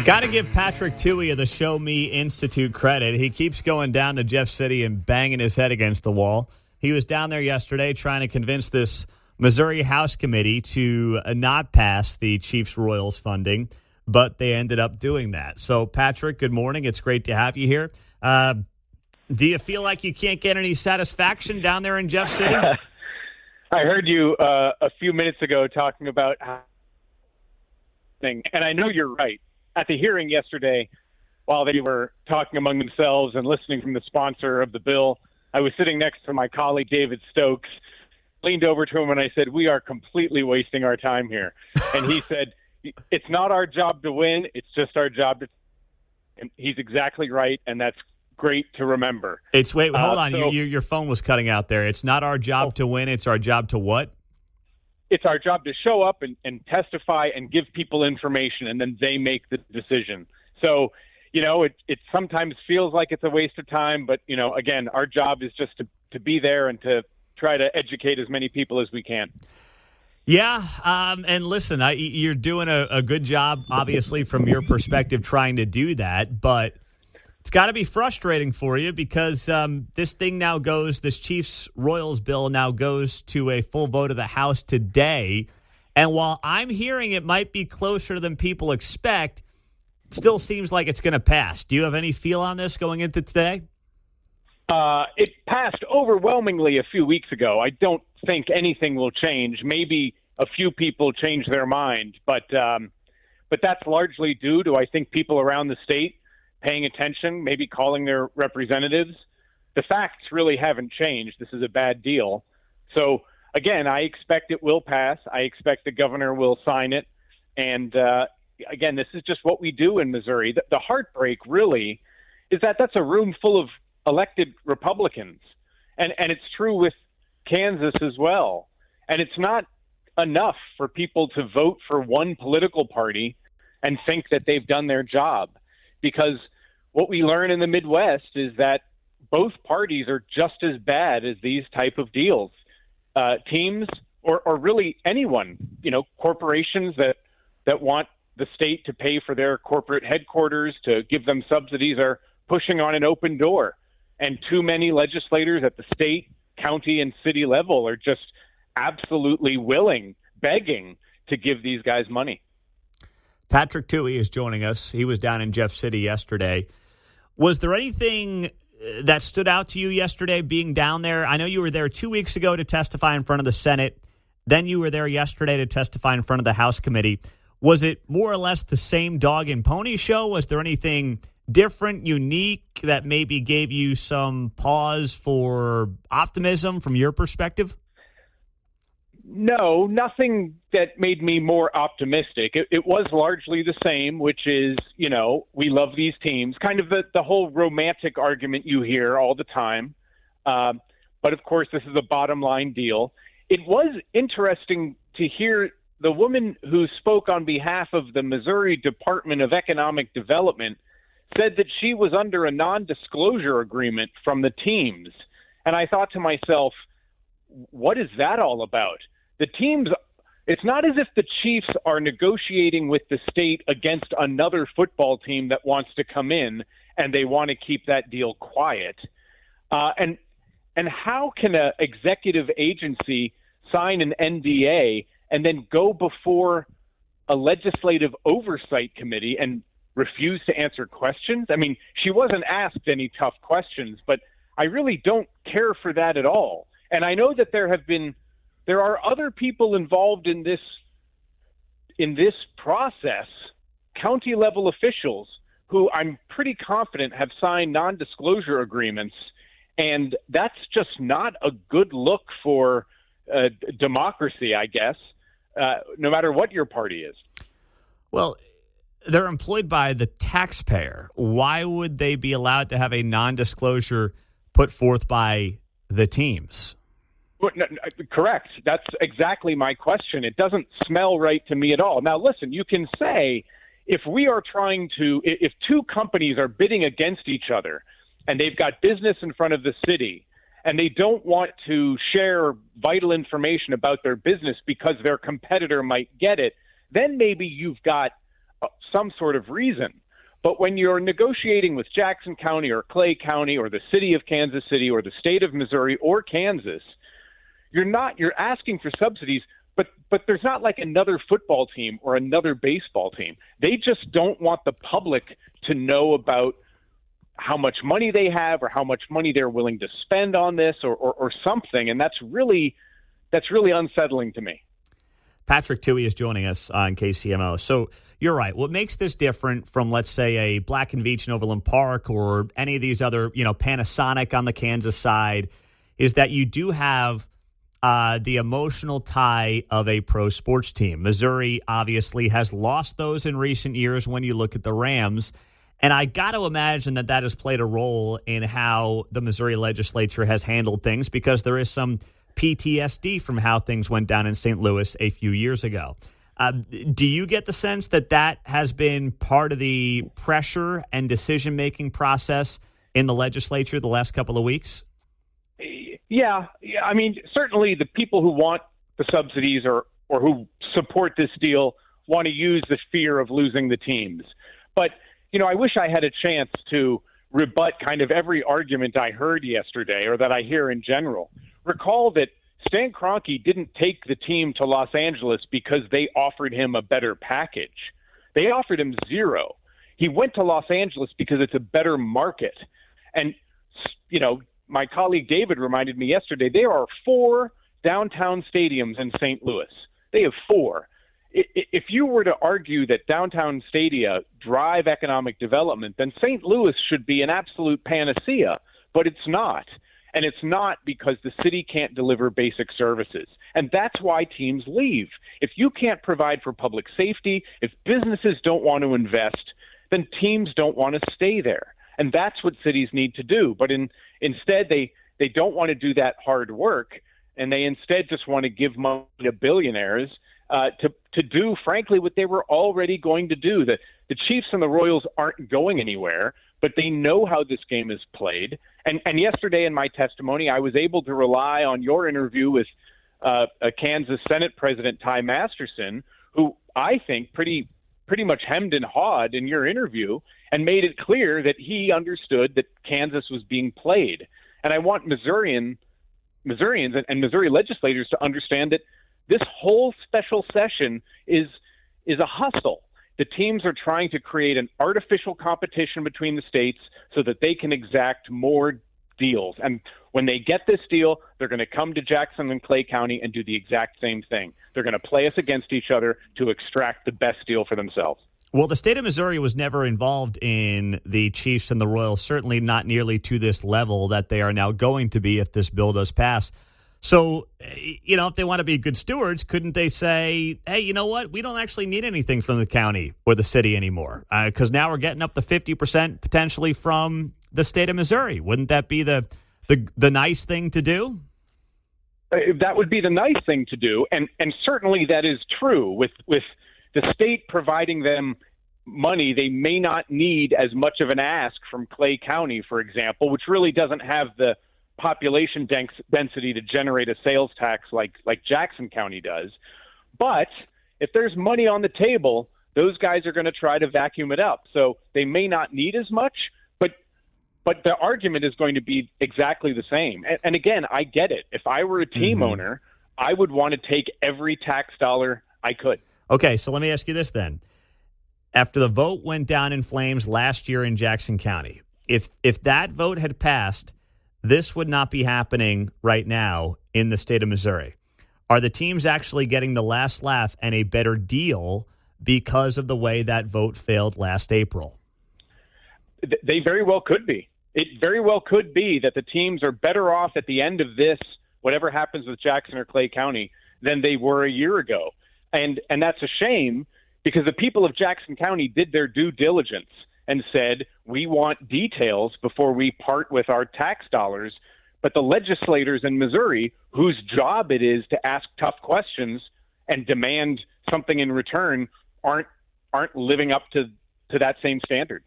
Got to give Patrick Tuohey of the Show Me Institute credit. He keeps going down to Jeff City and banging his head against the wall. He was down there yesterday trying to convince this Missouri House Committee to not pass the Chiefs-Royals funding, but they ended up doing that. So, Patrick, good morning. It's great to have you here. Do you feel like you can't get any satisfaction down there in Jeff City? I heard you a few minutes ago talking about thing, and I know you're right. At the hearing yesterday, while they were talking among themselves and listening from the sponsor of the bill, I was sitting next to my colleague David Stokes, leaned over to him, and I said, "We are completely wasting our time here." And he said, "It's not our job to win. It's just our job to." And he's exactly right, and that's great to remember. Hold on. Your phone was cutting out there. It's not our job to win. It's our job to what? It's our job to show up and testify and give people information, and then they make the decision. So, it sometimes feels like it's a waste of time, but, again, our job is just to be there and to try to educate as many people as we can. Yeah, and listen, you're doing a good job, obviously, from your perspective, trying to do that, but it's got to be frustrating for you because this Chiefs-Royals bill now goes to a full vote of the House today. And while I'm hearing it might be closer than people expect, it still seems like it's going to pass. Do you have any feel on this going into today? It passed overwhelmingly a few weeks ago. I don't think anything will change. Maybe a few people change their mind, but that's largely due to, I think, people around the state paying attention, maybe calling their representatives. The facts really haven't changed. This is a bad deal. So, again, I expect it will pass. I expect the governor will sign it. And, again, this is just what we do in Missouri. The heartbreak, really, is that that's a room full of elected Republicans. And it's true with Kansas as well. And it's not enough for people to vote for one political party and think that they've done their job. Because what we learn in the Midwest is that both parties are just as bad as these type of deals. Teams or really anyone, corporations that want the state to pay for their corporate headquarters, to give them subsidies, are pushing on an open door. And too many legislators at the state, county, and city level are just absolutely begging to give these guys money. Patrick Tuohey is joining us. He was down in Jeff City yesterday. Was there anything that stood out to you yesterday being down there? I know you were there 2 weeks ago to testify in front of the Senate. Then you were there yesterday to testify in front of the House Committee. Was it more or less the same dog and pony show? Was there anything different, unique, that maybe gave you some pause for optimism from your perspective? No, nothing that made me more optimistic. It was largely the same, which is, we love these teams, kind of the whole romantic argument you hear all the time. But, of course, this is a bottom line deal. It was interesting to hear the woman who spoke on behalf of the Missouri Department of Economic Development said that she was under a non-disclosure agreement from the teams. And I thought to myself, what is that all about? The teams, it's not as if the Chiefs are negotiating with the state against another football team that wants to come in and they want to keep that deal quiet. And how can an executive agency sign an NDA and then go before a legislative oversight committee and refuse to answer questions? I mean, she wasn't asked any tough questions, but I really don't care for that at all. And I know that there are other people involved in this process, county level officials who I'm pretty confident have signed non-disclosure agreements, and that's just not a good look for democracy, I guess, no matter what your party is. Well, they're employed by the taxpayer. Why would they be allowed to have a non-disclosure put forth by the teams? No, correct. That's exactly my question. It doesn't smell right to me at all. Now, listen, you can say if two companies are bidding against each other and they've got business in front of the city and they don't want to share vital information about their business because their competitor might get it, then maybe you've got some sort of reason. But when you're negotiating with Jackson County or Clay County or the city of Kansas City or the state of Missouri or Kansas, you're asking for subsidies, but there's not like another football team or another baseball team. They just don't want the public to know about how much money they have or how much money they're willing to spend on this or something. And that's really unsettling to me. Patrick Tuohey is joining us on KCMO. So you're right. What makes this different from, let's say, a Black and Veatch in Overland Park or any of these other, Panasonic on the Kansas side, is that you do have the emotional tie of a pro sports team. Missouri obviously has lost those in recent years when you look at the Rams. And I got to imagine that has played a role in how the Missouri legislature has handled things, because there is some PTSD from how things went down in St. Louis a few years ago. Do you get the sense that has been part of the pressure and decision-making process in the legislature the last couple of weeks? Yeah. I mean, certainly the people who want the subsidies or who support this deal want to use the fear of losing the teams. But, I wish I had a chance to rebut kind of every argument I heard yesterday or that I hear in general. Recall that Stan Kroenke didn't take the team to Los Angeles because they offered him a better package. They offered him zero. He went to Los Angeles because it's a better market. And, my colleague David reminded me yesterday, there are 4 downtown stadiums in St. Louis. They have 4. If you were to argue that downtown stadia drive economic development, then St. Louis should be an absolute panacea, but it's not. And it's not because the city can't deliver basic services. And that's why teams leave. If you can't provide for public safety, if businesses don't want to invest, then teams don't want to stay there. And that's what cities need to do. But instead, they don't want to do that hard work, and they instead just want to give money to billionaires to do, frankly, what they were already going to do. The Chiefs and the Royals aren't going anywhere, but they know how this game is played. And yesterday in my testimony, I was able to rely on your interview with Kansas Senate President Ty Masterson, who I think pretty much hemmed and hawed in your interview and made it clear that he understood that Kansas was being played. And I want Missourians and Missouri legislators to understand that this whole special session is a hustle. The teams are trying to create an artificial competition between the states so that they can exact more deals. And when they get this deal, they're going to come to Jackson and Clay County and do the exact same thing. They're going to play us against each other to extract the best deal for themselves. Well, the state of Missouri was never involved in the Chiefs and the Royals, certainly not nearly to this level that they are now going to be if this bill does pass. So, if they want to be good stewards, couldn't they say, hey, you know what? We don't actually need anything from the county or the city anymore, because now we're getting up to 50% potentially from the state of Missouri. Wouldn't that be the nice thing to do? That would be the nice thing to do. And certainly that is true. With the state providing them money, they may not need as much of an ask from Clay County, for example, which really doesn't have the population density to generate a sales tax like Jackson County does. But if there's money on the table, those guys are going to try to vacuum it up. So they may not need as much, but the argument is going to be exactly the same. And again, I get it. If I were a team owner, I would want to take every tax dollar I could. Okay, so let me ask you this then. After the vote went down in flames last year in Jackson County, if that vote had passed, this would not be happening right now in the state of Missouri. Are the teams actually getting the last laugh and a better deal because of the way that vote failed last April? They very well could be. It very well could be that the teams are better off at the end of this, whatever happens with Jackson or Clay County, than they were a year ago. And that's a shame, because the people of Jackson County did their due diligence and said, we want details before we part with our tax dollars. But the legislators in Missouri, whose job it is to ask tough questions and demand something in return, aren't living up to that same standard.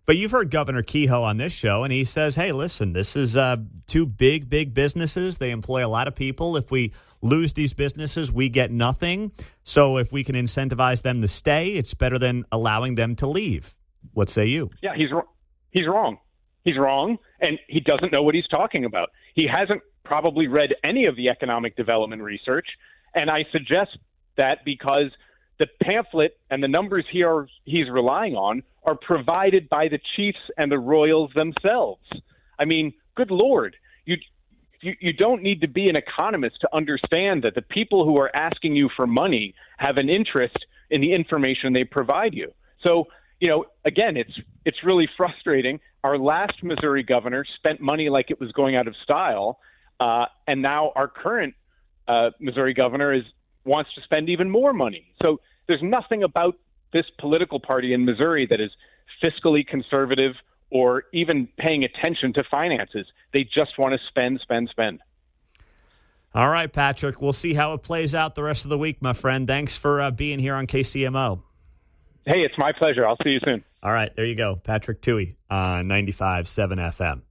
But you've heard Governor Kehoe on this show, and he says, hey, listen, this is two big businesses. They employ a lot of people. If we lose these businesses, we get nothing. So if we can incentivize them to stay, it's better than allowing them to leave. What say you? Yeah, he's wrong. He's wrong, and he doesn't know what he's talking about. He hasn't probably read any of the economic development research, and I suggest that because the pamphlet and the numbers he's relying on are provided by the chiefs and the royals themselves. I mean, good Lord, you don't need to be an economist to understand that the people who are asking you for money have an interest in the information they provide you. So, again, it's really frustrating. Our last Missouri governor spent money like it was going out of style, and now our current Missouri governor wants to spend even more money. So there's nothing about this political party in Missouri that is fiscally conservative or even paying attention to finances. They just want to spend. All right, Patrick. We'll see how it plays out the rest of the week, my friend. Thanks for being here on KCMO. Hey, it's my pleasure. I'll see you soon. All right, there you go. Patrick Tuohey on 95.7 FM.